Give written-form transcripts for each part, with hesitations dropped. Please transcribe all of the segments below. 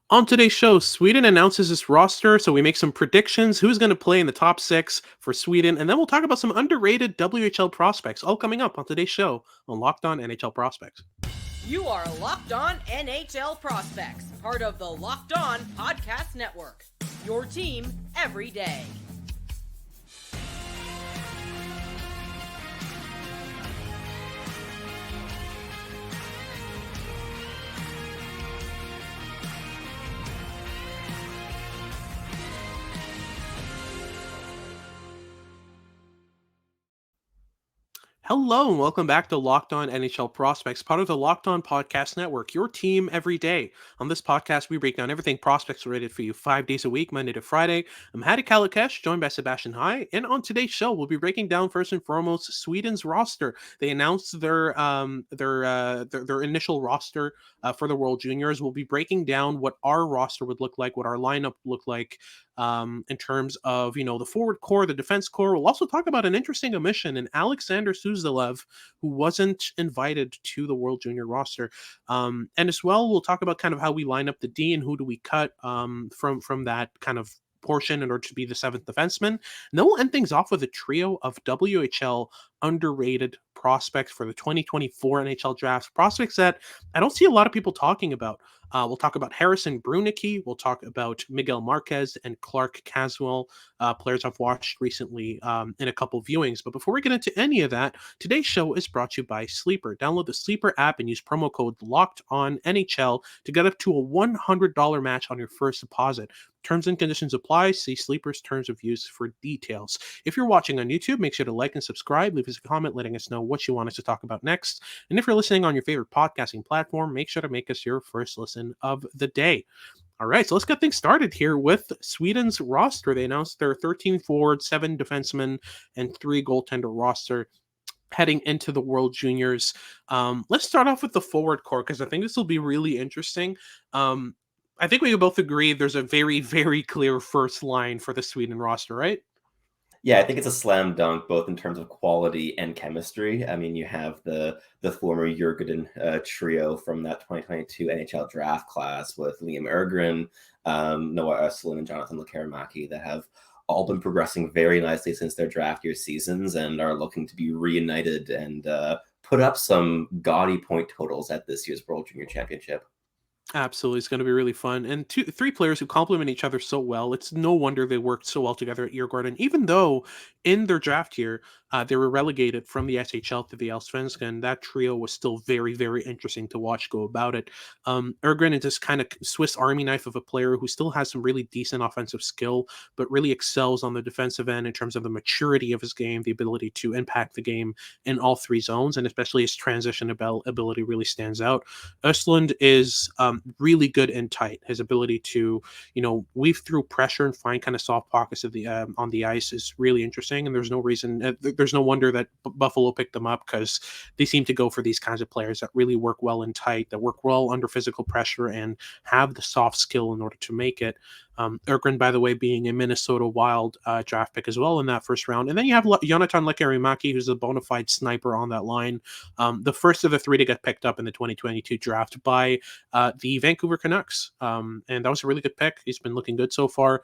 On today's show, Sweden announces its roster, so we make some predictions, who's going to play in the top six for Sweden, and then we'll talk about some underrated WHL prospects, all coming up on today's show on Locked On NHL Prospects. You are Locked On NHL Prospects, part of the Locked On Podcast Network. Your team every day. Hello and welcome back to Locked On NHL Prospects, part of the Locked On Podcast Network, your team every day. On this podcast, we break down everything prospects related for you 5 days a week, Monday to Friday. I'm Hadi Kalikesh, joined by Sebastian High, and on today's show, we'll be breaking down first and foremost Sweden's roster. They announced their initial roster for the World Juniors. We'll be breaking down what our roster would look like, what our lineup look like, in terms of, the forward core, the defense core. We'll also talk about an interesting omission in Alexander Suzdalev, who wasn't invited to the World Junior roster. And as well, we'll talk about kind of how we line up the D and who do we cut from that kind of portion in order to be the seventh defenseman. And then we'll end things off with a trio of WHL underrated prospects for the 2024 NHL Draft. Prospects that I don't see a lot of people talking about. We'll talk about Harrison Brunicky. We'll talk about Miguel Marquez and Clark Caswell, players I've watched recently in a couple viewings. But before we get into any of that, today's show is brought to you by Sleeper. Download the Sleeper app and use promo code LOCKEDONNHL to get up to a $100 match on your first deposit. Terms and conditions apply. See Sleeper's terms of use for details. If you're watching on YouTube, make sure to like and subscribe. Leave us a comment letting us know what you want us to talk about next. And if you're listening on your favorite podcasting platform, make sure to make us your first listen of the day. All right, so let's get things started here with Sweden's roster. They announced their 13 forward, 7 defensemen, and 3 goaltender roster heading into the World Juniors. Let's start off with the forward core because I think this will be really interesting. I think we both agree there's a very, very clear first line for the Sweden roster, right? Yeah, I think it's a slam dunk, both in terms of quality and chemistry. I mean, you have the former Öhgren trio from that 2022 NHL Draft class with Liam Öhgren, Noah Östlund, and Jonathan Lekkerimaki that have all been progressing very nicely since their draft year seasons and are looking to be reunited and put up some gaudy point totals at this year's World Junior Championship. Absolutely. It's going to be really fun. And 3 players who complement each other so well. It's no wonder they worked so well together at Djurgården, even though in their draft year, they were relegated from the SHL to the Allsvenskan. That trio was still very, very interesting to watch go about it. Öhgren is this kind of Swiss Army knife of a player who still has some really decent offensive skill, but really excels on the defensive end in terms of the maturity of his game, the ability to impact the game in all 3 zones, and especially his transition ability really stands out. Östlund is really good and tight. His ability to, weave through pressure and find kind of soft pockets of the on the ice is really interesting. And there's no reason, there's no wonder that Buffalo picked them up because they seem to go for these kinds of players that really work well and tight, that work well under physical pressure, and have the soft skill in order to make it. Öhgren, by the way, being a Minnesota Wild draft pick as well in that first round. And then you have Jonathan Lekkerimaki, who's a bona fide sniper on that line. The first of the 3 to get picked up in the 2022 draft by the Vancouver Canucks. And that was a really good pick. He's been looking good so far.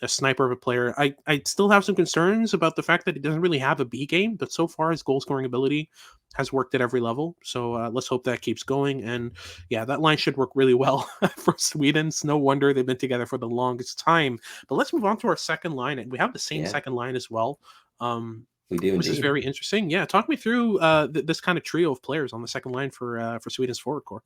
A sniper of a player. I still have some concerns about the fact that he doesn't really have a B game, but so far his goal scoring ability has worked at every level. So let's hope that keeps going. And yeah, that line should work really well for Sweden. It's no wonder they've been together for the longest time. But let's move on to our second line. And we have the same second line as well. We do, which is very interesting. Yeah, talk me through this kind of trio of players on the second line for Sweden's forward core.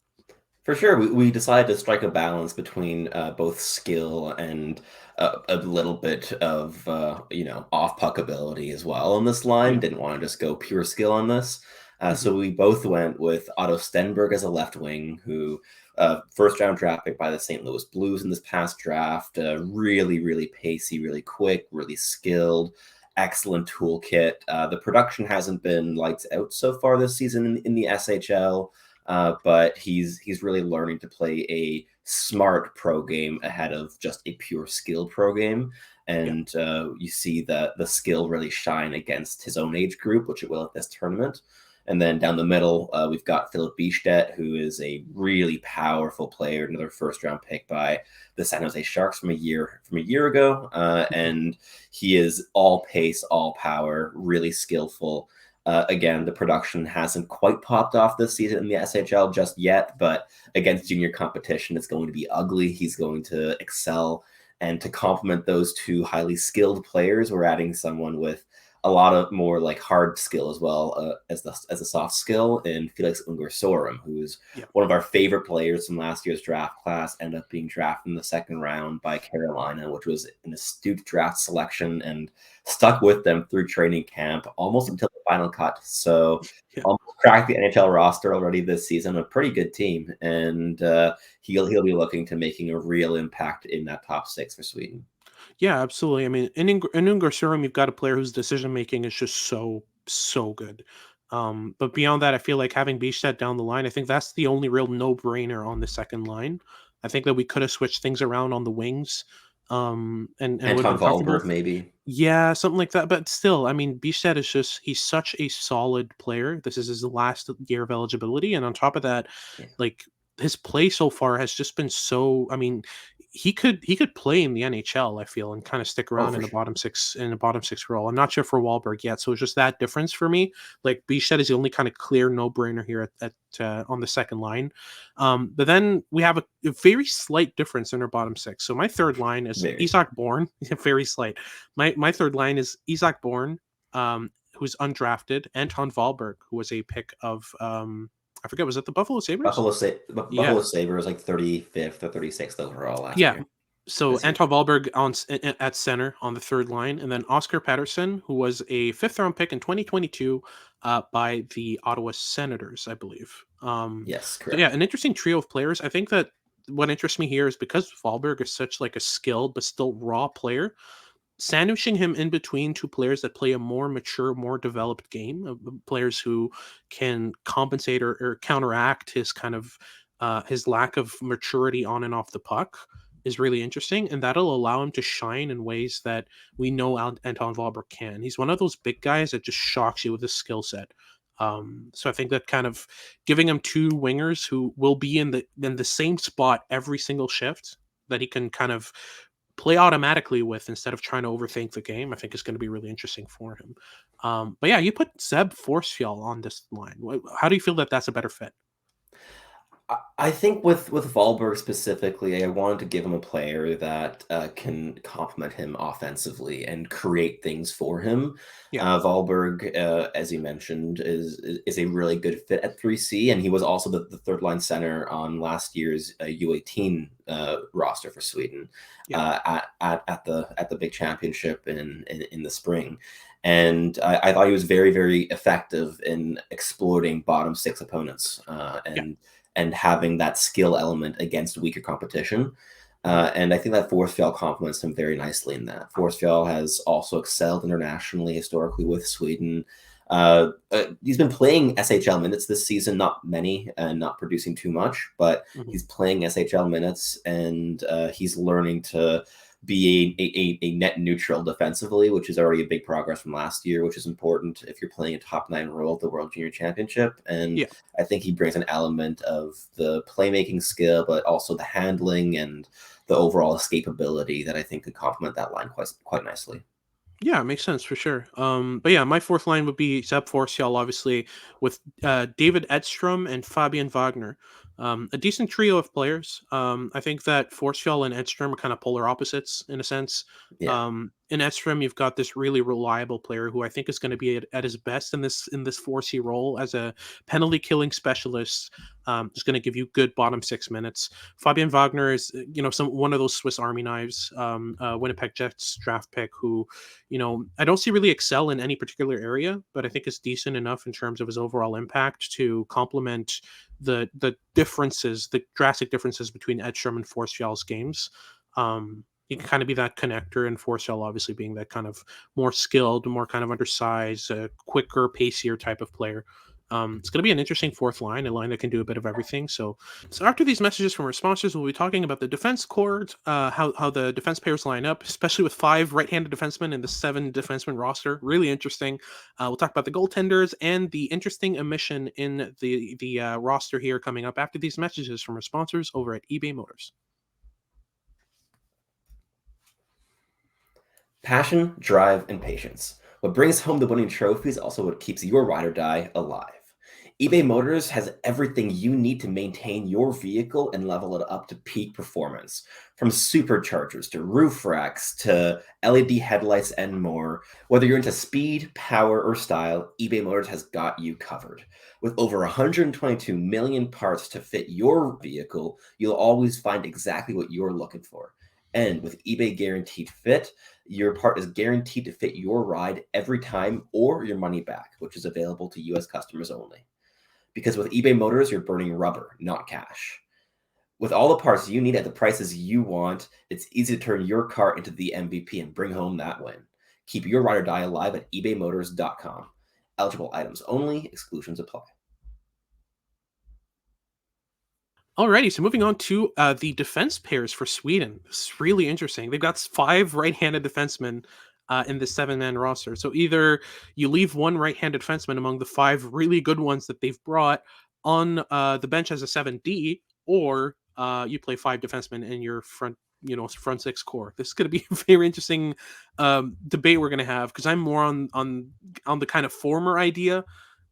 For sure, we decided to strike a balance between both skill and a little bit of off puck ability as well on this line. Didn't want to just go pure skill on this, so we both went with Otto Stenberg as a left wing, who first round draft pick by the St. Louis Blues in this past draft. Really, really pacey, really quick, really skilled. Excellent toolkit. The production hasn't been lights out so far this season in the SHL. But he's really learning to play a smart pro game ahead of just a pure skill pro game. And you see the skill really shine against his own age group, which it will at this tournament. And then down the middle, we've got Philip Bichette, who is a really powerful player, another first-round pick by the San Jose Sharks from a year ago, and he is all pace, all power, really skillful. Again, the production hasn't quite popped off this season in the SHL just yet, but against junior competition, it's going to be ugly. He's going to excel. And to complement those two highly skilled players, we're adding someone with a lot of more like hard skill as well as a soft skill in Felix Öhgren, who's one of our favorite players from last year's draft class, ended up being drafted in the second round by Carolina, which was an astute draft selection and stuck with them through training camp almost until the final cut. So almost cracked the NHL roster already this season, a pretty good team. And he'll be looking to making a real impact in that top six for Sweden. Yeah, absolutely. I mean, in Öhgren, you've got a player whose decision making is just so good. But beyond that, I feel like having Bichette down the line, I think that's the only real no brainer on the second line. I think that we could have switched things around on the wings, and would have Anton been comfortable. Wahlberg, maybe. Yeah, something like that. But still, I mean, Bichette is he's such a solid player. This is his last year of eligibility. And on top of that, like his play so far has just been so, I mean, he could play in the NHL, I feel, and kind of stick around in the bottom six role. I'm not sure for Wahlberg yet. So it's just that difference for me. Like Bichette is the only kind of clear no-brainer here at on the second line. But then we have a very slight difference in our bottom six. So my third line is Isak Born. Very slight. My third line is Isak Born, who's undrafted, Anton Wahlberg, who was a pick of I forget, was it the Buffalo Sabres? Buffalo Sabres like 35th or 36th overall last year. So Anton Wahlberg at center on the third line, and then Oscar Patterson, who was a 5th-round pick in 2022 by the Ottawa Senators, I believe. Yes, correct. So yeah, an interesting trio of players. I think that what interests me here is because Wahlberg is such like a skilled but still raw player, sandwiching him in between two players that play a more mature, more developed game, players who can compensate or counteract his kind of his lack of maturity on and off the puck is really interesting, and that'll allow him to shine in ways that we know Anton Wahlberg can. He's one of those big guys that just shocks you with his skill set. So I think that kind of giving him two wingers who will be in the same spot every single shift that he can kind of play automatically with instead of trying to overthink the game, I think is going to be really interesting for him. But yeah, you put Zeb Forsfjell on this line. How do you feel that that's a better fit? I think with Wahlberg specifically, I wanted to give him a player that can complement him offensively and create things for him. Wahlberg, as you mentioned, is a really good fit at 3C, and he was also the third line center on last year's U18 roster for Sweden at the big championship in the spring. And I thought he was very, very effective in exploiting bottom six opponents and having that skill element against weaker competition. And I think that Forsfjell complements him very nicely in that. Forsfjell has also excelled internationally historically with Sweden. He's been playing SHL minutes this season, not many and not producing too much, but he's playing SHL minutes, and he's learning to be a net neutral defensively, which is already a big progress from last year, which is important if you're playing a top 9 role at the World Junior Championship. And I think he brings an element of the playmaking skill, but also the handling and the overall escapability that I think could complement that line quite nicely. Yeah, it makes sense for sure. But yeah, my fourth line would be Zeb Forsfjell, obviously, with David Edstrom and Fabian Wagner. A decent trio of players. I think that Forsfjell and Edstrom are kind of polar opposites in a sense. In Edstrom, you've got this really reliable player who I think is going to be at his best in this 4C role as a penalty killing specialist. Is going to give you good bottom 6 minutes. Fabian Wagner is one of those Swiss Army knives, Winnipeg Jets draft pick who, I don't see really excel in any particular area, but I think is decent enough in terms of his overall impact to complement the differences, the drastic differences between Edstrom and Forsfjell's games. He can kind of be that connector, and Forsfjell obviously being that kind of more skilled, more kind of undersized, quicker, pacier type of player. It's going to be an interesting fourth line, a line that can do a bit of everything. So after these messages from our sponsors, we'll be talking about the defense core, how the defense pairs line up, especially with 5 right-handed defensemen and the 7 defenseman roster. Really interesting. We'll talk about the goaltenders and the interesting omission in the roster here coming up after these messages from our sponsors over at eBay Motors. Passion, drive, and patience. What brings home the winning trophy is also what keeps your ride or die alive. eBay Motors has everything you need to maintain your vehicle and level it up to peak performance. From superchargers to roof racks to LED headlights and more. Whether you're into speed, power, or style, eBay Motors has got you covered. With over 122 million parts to fit your vehicle, you'll always find exactly what you're looking for. And with eBay Guaranteed Fit, your part is guaranteed to fit your ride every time or your money back, which is available to U.S. customers only. Because with eBay Motors, you're burning rubber, not cash. With all the parts you need at the prices you want, it's easy to turn your car into the MVP and bring home that win. Keep your ride or die alive at ebaymotors.com. Eligible items only, exclusions apply. Alrighty, so moving on to the defense pairs for Sweden. This is really interesting. They've got 5 right-handed defensemen in the 7-man roster. So either you leave one right-handed defenseman among the 5 really good ones that they've brought on the bench as a 7D, or you play 5 defensemen in your front 6 core. This is going to be a very interesting debate we're going to have, because I'm more on the kind of former idea.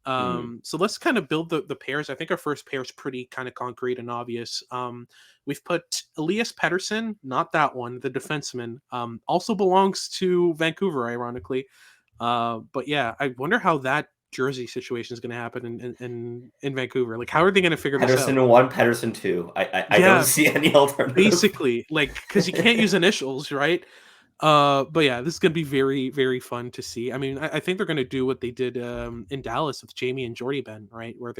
So let's kind of build the pairs. I think our first pair is pretty kind of concrete and obvious. We've put Elias Pettersson, not that one, the defenseman, also belongs to Vancouver, ironically. But yeah, I wonder how that jersey situation is going to happen in Vancouver. Like, how are they going to figure this out? Pettersson 1, Pettersson 2. I don't see any alternative. Basically, like, because you can't use initials, right? But yeah, this is gonna be very, very fun to see. I mean, I think they're gonna do what they did in Dallas with Jamie and Jordy Ben, right? Where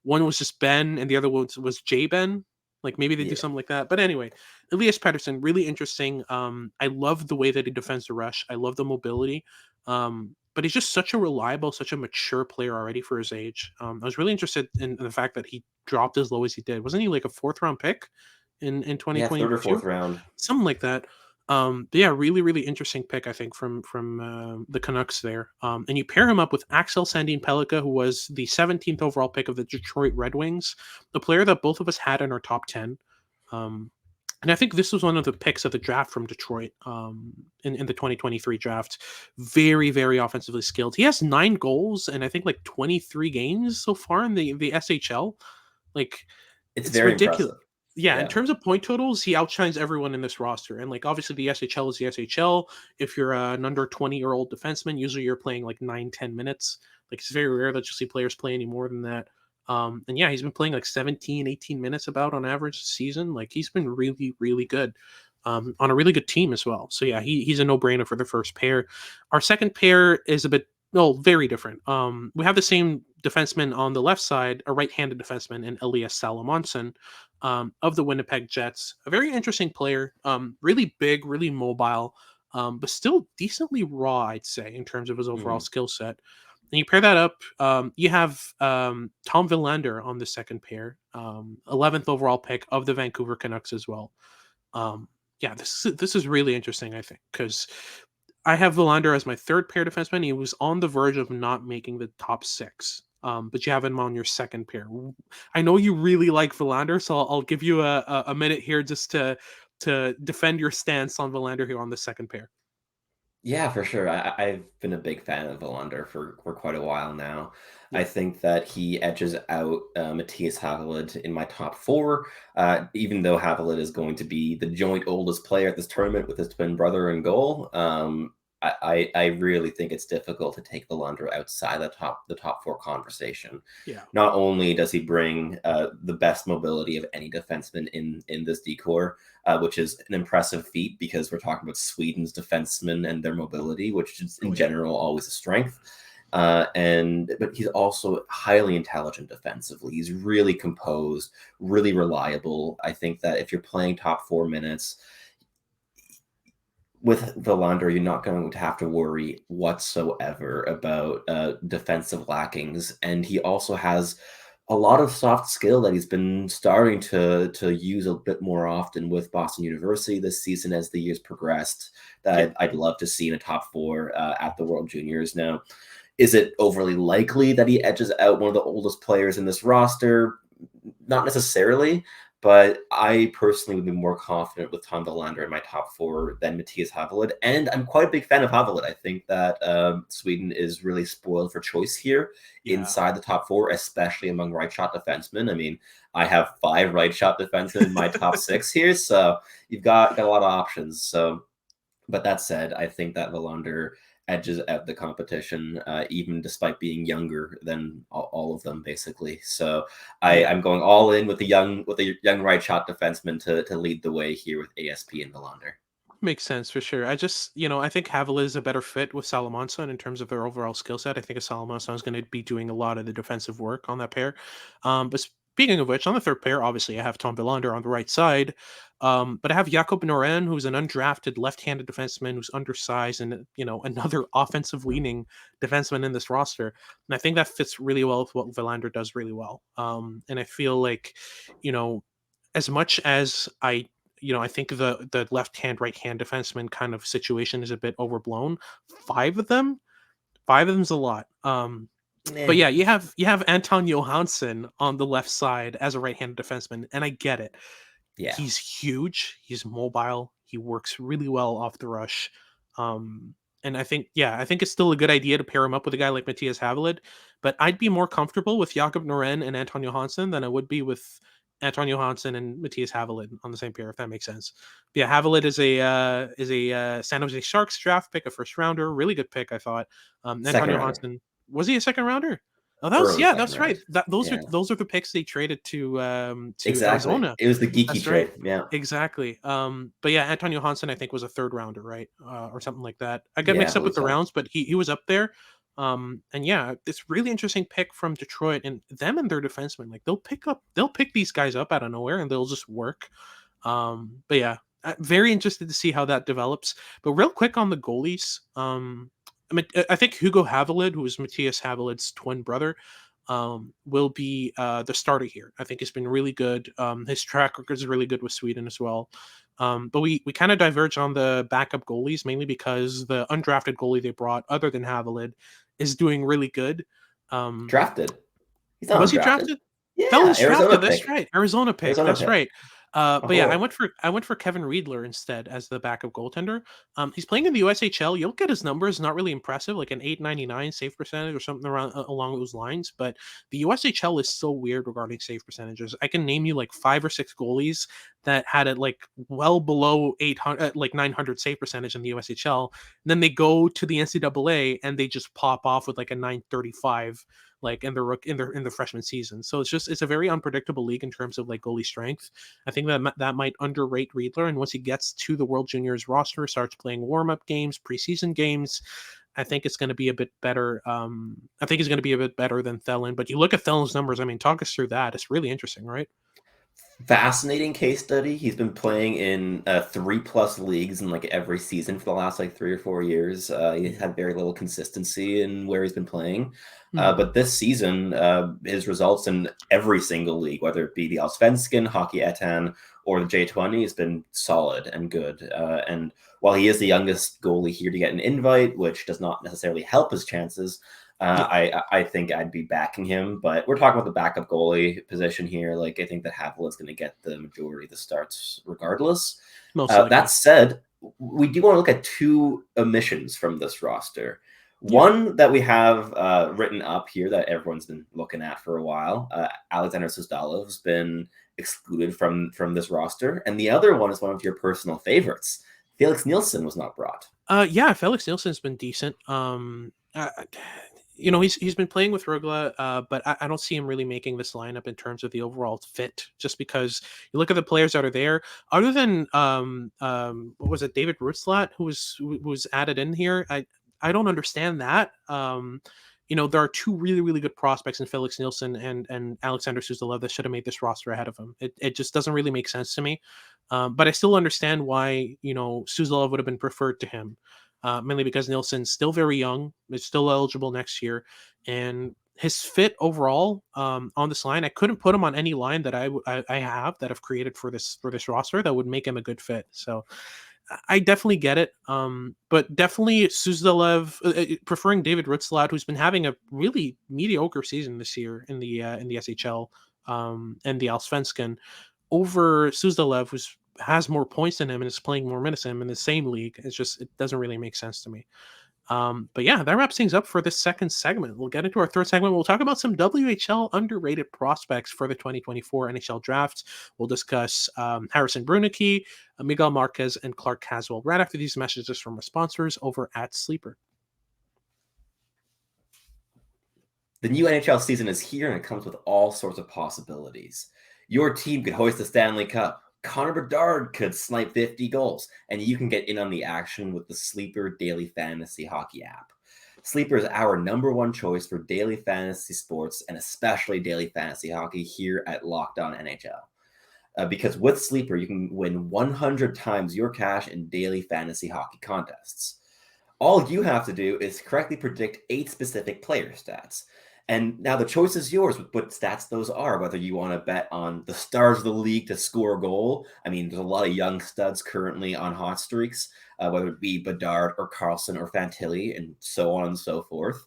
one was just Ben and the other one was J Ben. Like, maybe they do something like that. But anyway, Elias Pettersson, really interesting. I love the way that he defends the rush. I love the mobility. But he's just such a reliable, such a mature player already for his age. I was really interested in the fact that he dropped as low as he did. Wasn't he like a 4th round pick in 2022? Yeah, 3rd or 4th round. Something like that. But yeah, really, really interesting pick, I think, from the Canucks there. And you pair him up with Axel Sandin Pellikka, who was the 17th overall pick of the Detroit Red Wings, a player that both of us had in our top 10. And I think this was one of the picks of the draft from Detroit in the 2023 draft. Very, very offensively skilled. He has 9 goals and I think like 23 games so far in the SHL. Like, it's very ridiculous. Impressive. Yeah, in terms of point totals, he outshines everyone in this roster. And like, obviously the SHL is the SHL. If you're an under 20-year-old defenseman, usually you're playing like 9-10 minutes. Like, it's very rare that you see players play any more than that. And yeah, he's been playing like 17-18 minutes about on average this season. Like, he's been really, really good on a really good team as well. So yeah, he's a no-brainer for the first pair. Our second pair is very different. We have the same defenseman on the left side, a right-handed defenseman in Elias Salomonsson of the Winnipeg Jets. A very interesting player, really big, really mobile, but still decently raw, I'd say, in terms of his overall skill set. And you pair that up, you have Tom Willander on the second pair, 11th overall pick of the Vancouver Canucks as well. Yeah, this is really interesting, I think, because I have Willander as my third pair defenseman. He was on the verge of not making the top 6. But you have him on your second pair. I know you really like Willander, so I'll give you a minute here just to defend your stance on Willander here on the second pair. Yeah, for sure. I've been a big fan of Willander for quite a while now. I think that he edges out Matthias Havelid in my top 4, even though Havelid is going to be the joint oldest player at this tournament with his twin brother in goal. I really think it's difficult to take Willander outside the top 4 conversation. Yeah. Not only does he bring the best mobility of any defenseman in this decor, which is an impressive feat because we're talking about Sweden's defensemen and their mobility, which is in general always a strength. But he's also highly intelligent defensively. He's really composed, really reliable. I think that if you're playing top 4 minutes, with Willander, you're not going to have to worry whatsoever about defensive lackings, and he also has a lot of soft skill that he's been starting to use a bit more often with Boston University this season as the years progressed. That Yep. I'd love to see in a top four at the World Juniors. Now, is it overly likely that he edges out one of the oldest players in this roster? Not necessarily, but I personally would be more confident with Tom Willander in my top four than Matthias Havelid. And I'm quite a big fan of Havelid. I think that Sweden is really spoiled for choice here inside the top four, especially among right shot defensemen. I mean, I have 5 right shot defensemen in my top 6 here, so you've got a lot of options. So, but that said, I think that Willander edges out the competition, even despite being younger than all of them, basically. So I'm going all in with the young right shot defenseman to lead the way here with ASP and Willander. Makes sense for sure. I just, I think Havelid is a better fit with Salamanca in terms of their overall skill set. I think Salamanca is going to be doing a lot of the defensive work on that pair. But speaking of which, on the third pair, obviously I have Tom Willander on the right side. But I have Jakob Noren, who's an undrafted left-handed defenseman who's undersized and, another offensive-leaning defenseman in this roster. And I think that fits really well with what Willander does really well. And I feel like, as much as I think the left hand, right hand defenseman kind of situation is a bit overblown. Five of them's a lot. But yeah, you have Anton Johansson on the left side as a right handed defenseman, and I get it. Yeah, He's huge, he's mobile, he works really well off the rush. And I think it's still a good idea to pair him up with a guy like Matthias Havelid, but I'd be more comfortable with Jakob Noren and Anton Johansson than I would be with Anton Johansson and Matthias Havelid on the same pair, if that makes sense. But yeah, Havelid is a San Jose Sharks draft pick, a first rounder, really good pick, I thought. Anton Johansson, was he a second rounder? Oh, that's right. Those are the picks they traded to exactly. Arizona. It was the geeky trade. Right. Yeah, exactly. But yeah, Anton Johansson I think was a third rounder, right, or something like that. I got mixed up with the rounds, but he was up there. And yeah, it's really interesting pick from Detroit, and them and their defensemen, like they'll pick these guys up out of nowhere and they'll just work. But yeah, very interested to see how that develops. But real quick on the goalies, I think Hugo Havelid, who is Matthias Havelid's twin brother, will be the starter here. I think he's been really good. His track record is really good with Sweden as well. But we kind of diverge on the backup goalies, mainly because the undrafted goalie they brought, other than Havelid, is doing really good. Drafted. He's not was undrafted. He drafted? Yeah, Felix Arizona drafted. Pick. That's right. Arizona pick. That's pick. right. But yeah, I went for Kevin Riedler instead as the backup goaltender. He's playing in the USHL. You'll get his numbers, not really impressive, like an 899 save percentage or something around along those lines. But the USHL is so weird regarding save percentages. I can name you like 5 or 6 goalies that had it like well below 800, like 900 save percentage in the USHL. And then they go to the NCAA and they just pop off with like a 935. Like in the freshman season. So it's a very unpredictable league in terms of like goalie strength. I think that might underrate Riedler, and once he gets to the World Juniors roster, starts playing warm-up games, preseason games, I think it's going to be a bit better. I think he's going to be a bit better than Thelen. But you look at Thelen's numbers, I mean, talk us through that. It's really interesting, right? Fascinating case study. He's been playing in 3+ leagues in like every season for the last like 3 or 4 years. He had very little consistency in where he's been playing. But this season, his results in every single league, whether it be the Allsvenskan, Hockey Etan, or the J20, has been solid and good. And while he is the youngest goalie here to get an invite, which does not necessarily help his chances, I think I'd be backing him. But we're talking about the backup goalie position here. Like, I think that Havelid's going to get the majority of the starts regardless. That said, we do want to look at 2 omissions from this roster. One that we have written up here that everyone's been looking at for a while. Alexander Suzdalev has been excluded from this roster. And the other one is one of your personal favorites. Felix Nilsson was not brought. Yeah, Felix Nilsson's been decent. He's been playing with Rögle, but I don't see him really making this lineup in terms of the overall fit, just because you look at the players that are there, other than what was it, David Rutzlatt, who was added in here. I don't understand that. there are two really, really good prospects in Felix Nilsson and Alexander Suzdalev that should have made this roster ahead of him. It just doesn't really make sense to me. But I still understand why, Suzdalev would have been preferred to him, mainly because Nilsson's still very young, is still eligible next year, and his fit overall on this line, I couldn't put him on any line that I have that I've created for this roster that would make him a good fit. So I definitely get it. But definitely Suzdalev, preferring David Rutslad, who's been having a really mediocre season this year in the SHL and the Allsvenskan, over Suzdalev, who's has more points than him and is playing more minutes than him in the same league. It doesn't really make sense to me. But yeah, that wraps things up for this second segment. We'll get into our third segment. We'll talk about some WHL underrated prospects for the 2024 NHL Draft. We'll discuss Harrison Brunicky, Miguel Marquez, and Clark Caswell right after these messages from our sponsors over at Sleeper. The new NHL season is here, and it comes with all sorts of possibilities. Your team could hoist the Stanley Cup. Connor Bedard could snipe 50 goals, and you can get in on the action with the Sleeper Daily Fantasy Hockey app. Sleeper is our #1 choice for daily fantasy sports, and especially daily fantasy hockey here at Locked On NHL. Because with Sleeper, you can win 100 times your cash in daily fantasy hockey contests. All you have to do is correctly predict 8 specific player stats. And now the choice is yours with what stats those are, whether you want to bet on the stars of the league to score a goal. I mean, there's a lot of young studs currently on hot streaks, whether it be Bedard or Carlson or Fantilli and so on and so forth.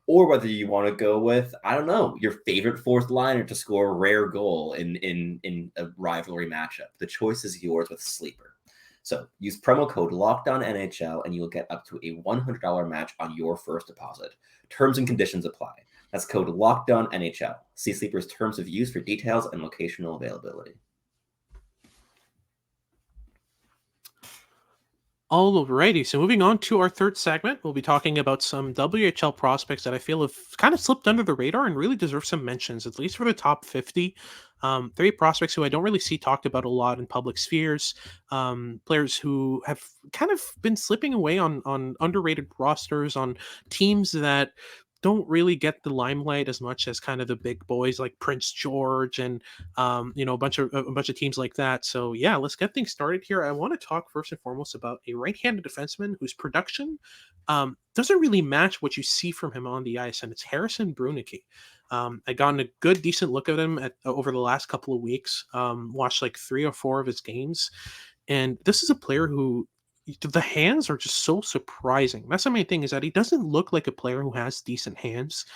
Or whether you want to go with, I don't know, your favorite fourth liner to score a rare goal in a rivalry matchup. The choice is yours with Sleeper. So use promo code LOCKEDONNHL and you'll get up to a $100 match on your first deposit. Terms and conditions apply. That's code LOCKEDONNHL. See Sleeper's terms of use for details and locational availability. Alrighty, so moving on to our third segment, we'll be talking about some WHL prospects that I feel have kind of slipped under the radar and really deserve some mentions, at least for the top 50. 3 prospects who I don't really see talked about a lot in public spheres, players who have kind of been slipping away on underrated rosters, on teams that don't really get the limelight as much as kind of the big boys like Prince George and a bunch of teams like that. So yeah, let's get things started here. I want to talk first and foremost about a right-handed defenseman whose production doesn't really match what you see from him on the ice, and it's Harrison Brunicky. I gotten a good, decent look at him over the last couple of weeks. Watched like 3 or 4 of his games, and this is a player who the hands are just so surprising. That's the main thing, is that he doesn't look like a player who has decent hands,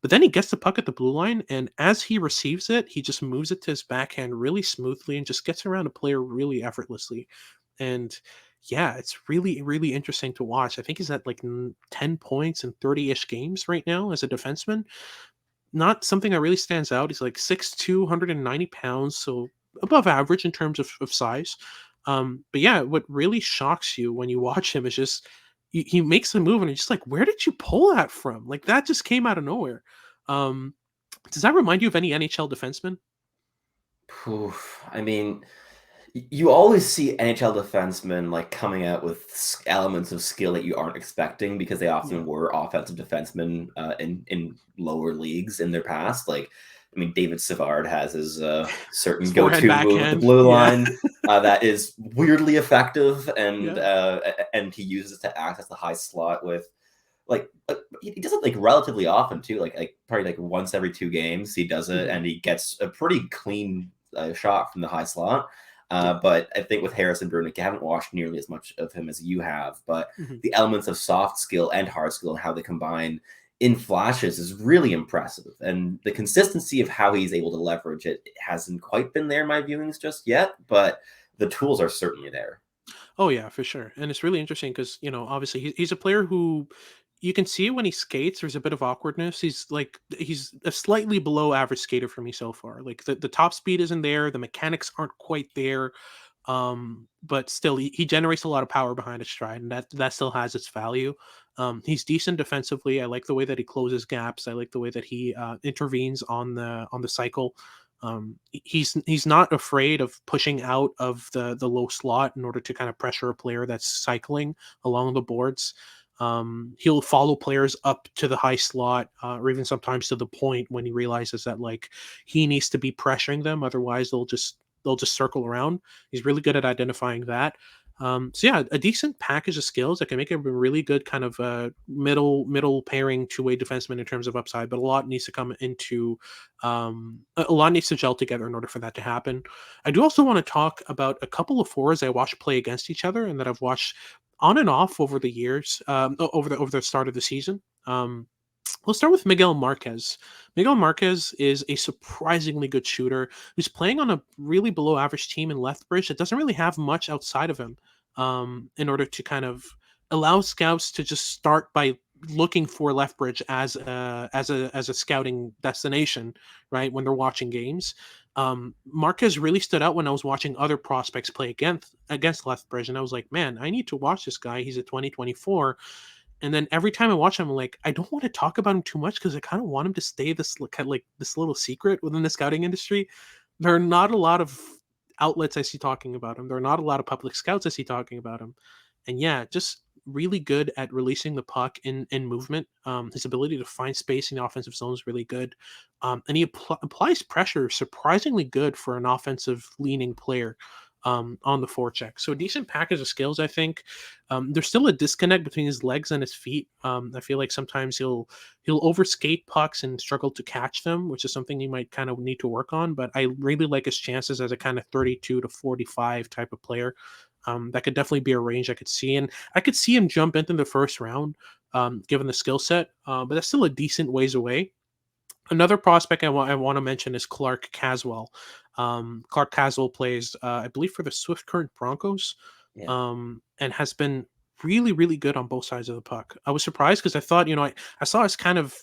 but then he gets the puck at the blue line, and as he receives it, he just moves it to his backhand really smoothly and just gets around a player really effortlessly. And yeah, it's really, really interesting to watch. I think he's at like 10 points in 30-ish games right now as a defenseman. Not something that really stands out. He's like 6'2", 190 pounds, so above average in terms of size. But yeah, what really shocks you when you watch him is just he makes the move and you're just like, where did you pull that from? Like, that just came out of nowhere. Does that remind you of any NHL defenseman? I mean, you always see NHL defensemen like coming out with elements of skill that you aren't expecting, because they often were offensive defensemen in lower leagues in their past. Like, I mean, David Savard has his certain go-to move with the blue line that is weirdly effective, and he uses it to access the high slot with, like, he does it like relatively often too, like probably like once every 2 games he does it, and he gets a pretty clean shot from the high slot. But I think with Harrison Brunick, I haven't watched nearly as much of him as you have, but the elements of soft skill and hard skill and how they combine in flashes is really impressive. And the consistency of how he's able to leverage it hasn't quite been there in my viewings just yet, but the tools are certainly there. Oh yeah, for sure. And it's really interesting because, obviously he's a player who you can see when he skates, there's a bit of awkwardness. He's a slightly below average skater for me so far. Like the top speed isn't there. The mechanics aren't quite there. But still he generates a lot of power behind his stride, and that still has its value. He's decent defensively. I like the way that he closes gaps. I like the way that he intervenes on the cycle. He's not afraid of pushing out of the low slot in order to kind of pressure a player that's cycling along the boards. He'll follow players up to the high slot, or even sometimes to the point when he realizes that like he needs to be pressuring them, otherwise they'll just circle around. He's really good at identifying that. So yeah, a decent package of skills that can make him a really good kind of middle pairing two-way defenseman in terms of upside, but a lot needs to come into a lot needs to gel together in order for that to happen. I do also want to talk about a couple of forwards I watched play against each other and that I've watched on and off over the years, over the start of the season. We'll start with Miguel Marquez. Miguel Marquez is a surprisingly good shooter who's playing on a really below average team in Lethbridge that doesn't really have much outside of him, in order to kind of allow scouts to just start by looking for Lethbridge as a scouting destination, right? When they're watching games. Marquez really stood out when I was watching other prospects play against Lethbridge, and I was like, man, I need to watch this guy. He's a 2024. And then every time I watch him, I'm like, I don't want to talk about him too much because I kind of want him to stay kind of like this little secret within the scouting industry. There are not a lot of outlets I see talking about him. There are not a lot of public scouts I see talking about him. And yeah, just really good at releasing the puck in movement. His ability to find space in the offensive zone is really good. And he applies pressure surprisingly good for an offensive leaning player on the forecheck. So a decent package of skills, I think. There's still a disconnect between his legs and his feet. I feel like sometimes he'll overskate pucks and struggle to catch them, which is something you might kind of need to work on. But I really like his chances as a kind of 32 to 45 type of player. That could definitely be a range I could see, and I could see him jump into the first round, given the skill set. But that's still a decent ways away. Another prospect I want to mention is Clark Caswell. Clark Caswell plays, I believe, for the Swift Current Broncos, Yeah. and has been really, really good on both sides of the puck. I was surprised because I thought, I saw his kind of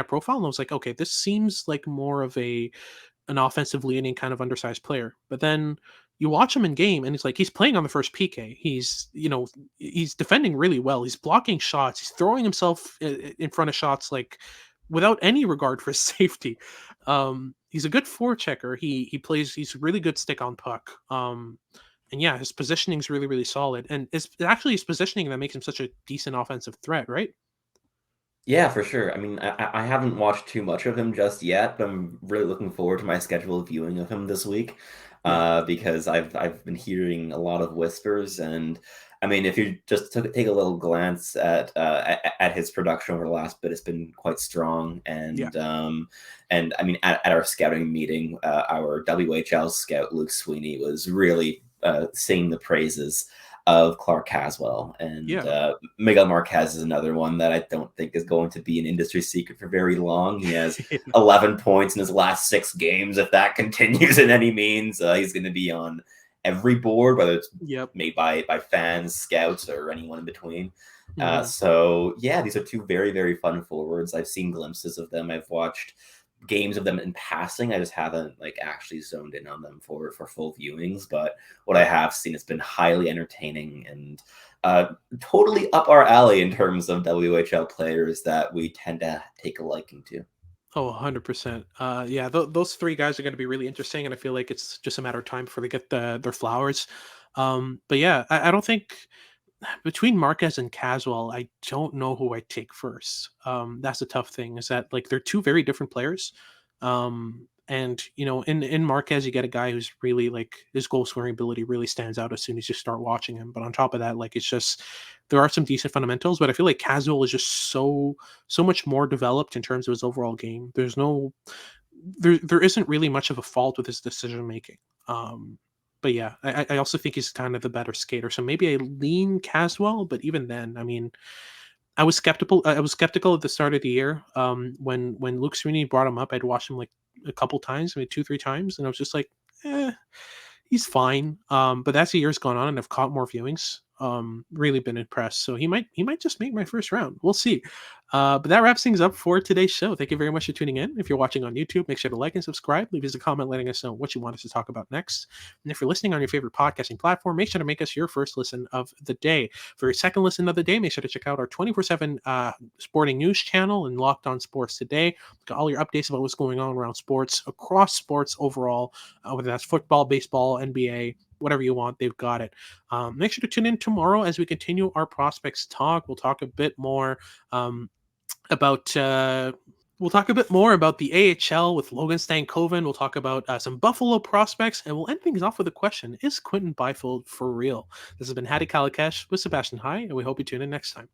profile and I was like, okay, this seems like more of an offensive leaning kind of undersized player. But then you watch him in game and he's playing on the first PK. He's defending really well. He's blocking shots. He's throwing himself in front of shots like without any regard for safety. He's a good forechecker. He's really good stick on puck. And yeah, his positioning is really, really solid. And it's actually his positioning that makes him such a decent offensive threat, right? Yeah, for sure. I mean, I haven't watched too much of him just yet, but I'm really looking forward to my scheduled viewing of him this week, Yeah. because I've been hearing a lot of whispers, and I mean, if you just take a little glance at his production over the last bit, it's been quite strong, Yeah. and I mean, at our scouting meeting, our WHL scout Luke Sweeney was really singing the praises of Clark Caswell. And Yeah. Miguel Marquez is another one that I don't think is going to be an industry secret for very long. He has 11 points in his last 6 games. If that continues in any means, he's going to be on every board, whether it's Yep. made by fans, scouts, or anyone in between. Mhm. So yeah, these are two very, very fun forwards. I've seen glimpses of them. I've watched games of them in passing. I just haven't like actually zoned in on them for full viewings. But what I have seen has been highly entertaining and totally up our alley in terms of WHL players that we tend to take a liking to. Oh, 100%. Yeah, those three guys are going to be really interesting, and I feel like it's just a matter of time before they get their flowers. But yeah, I don't think between Marquez and Caswell, I don't know who I take first. That's the tough thing is that like they're two very different players. And in Marquez, you get a guy who's really like his goal scoring ability really stands out as soon as you start watching him. But on top of that, like it's just there are some decent fundamentals, but I feel like Caswell is just so much more developed in terms of his overall game. There isn't really much of a fault with his decision making. But yeah, I also think he's kind of the better skater. So maybe I lean Caswell, but even then, I mean, I was skeptical. I was skeptical at the start of the year. When Luke Sweeney brought him up, I'd watched him like a couple times, maybe 2-3 times, and I was just like, he's fine. But as the year's gone on and I've caught more viewings, really been impressed. So he might just make my first round. We'll see. But that wraps things up for today's show. Thank you very much for tuning in. If you're watching on YouTube, make sure to like and subscribe. Leave us a comment letting us know what you want us to talk about next. And if you're listening on your favorite podcasting platform, make sure to make us your first listen of the day. For your second listen of the day, make sure to check out our 24/7 sporting news channel and Locked On Sports Today. Got all your updates about what's going on around sports, across sports overall, whether that's football, baseball, NBA, whatever you want, they've got it. Make sure to tune in tomorrow as we continue our prospects talk. We'll talk a bit more about the AHL with Logan Stankoven. We'll talk about some Buffalo prospects, and we'll end things off with a question: is Quinton Byfield for real? This has been Hattie Kalikesh with Sebastian High, and we hope you tune in next time.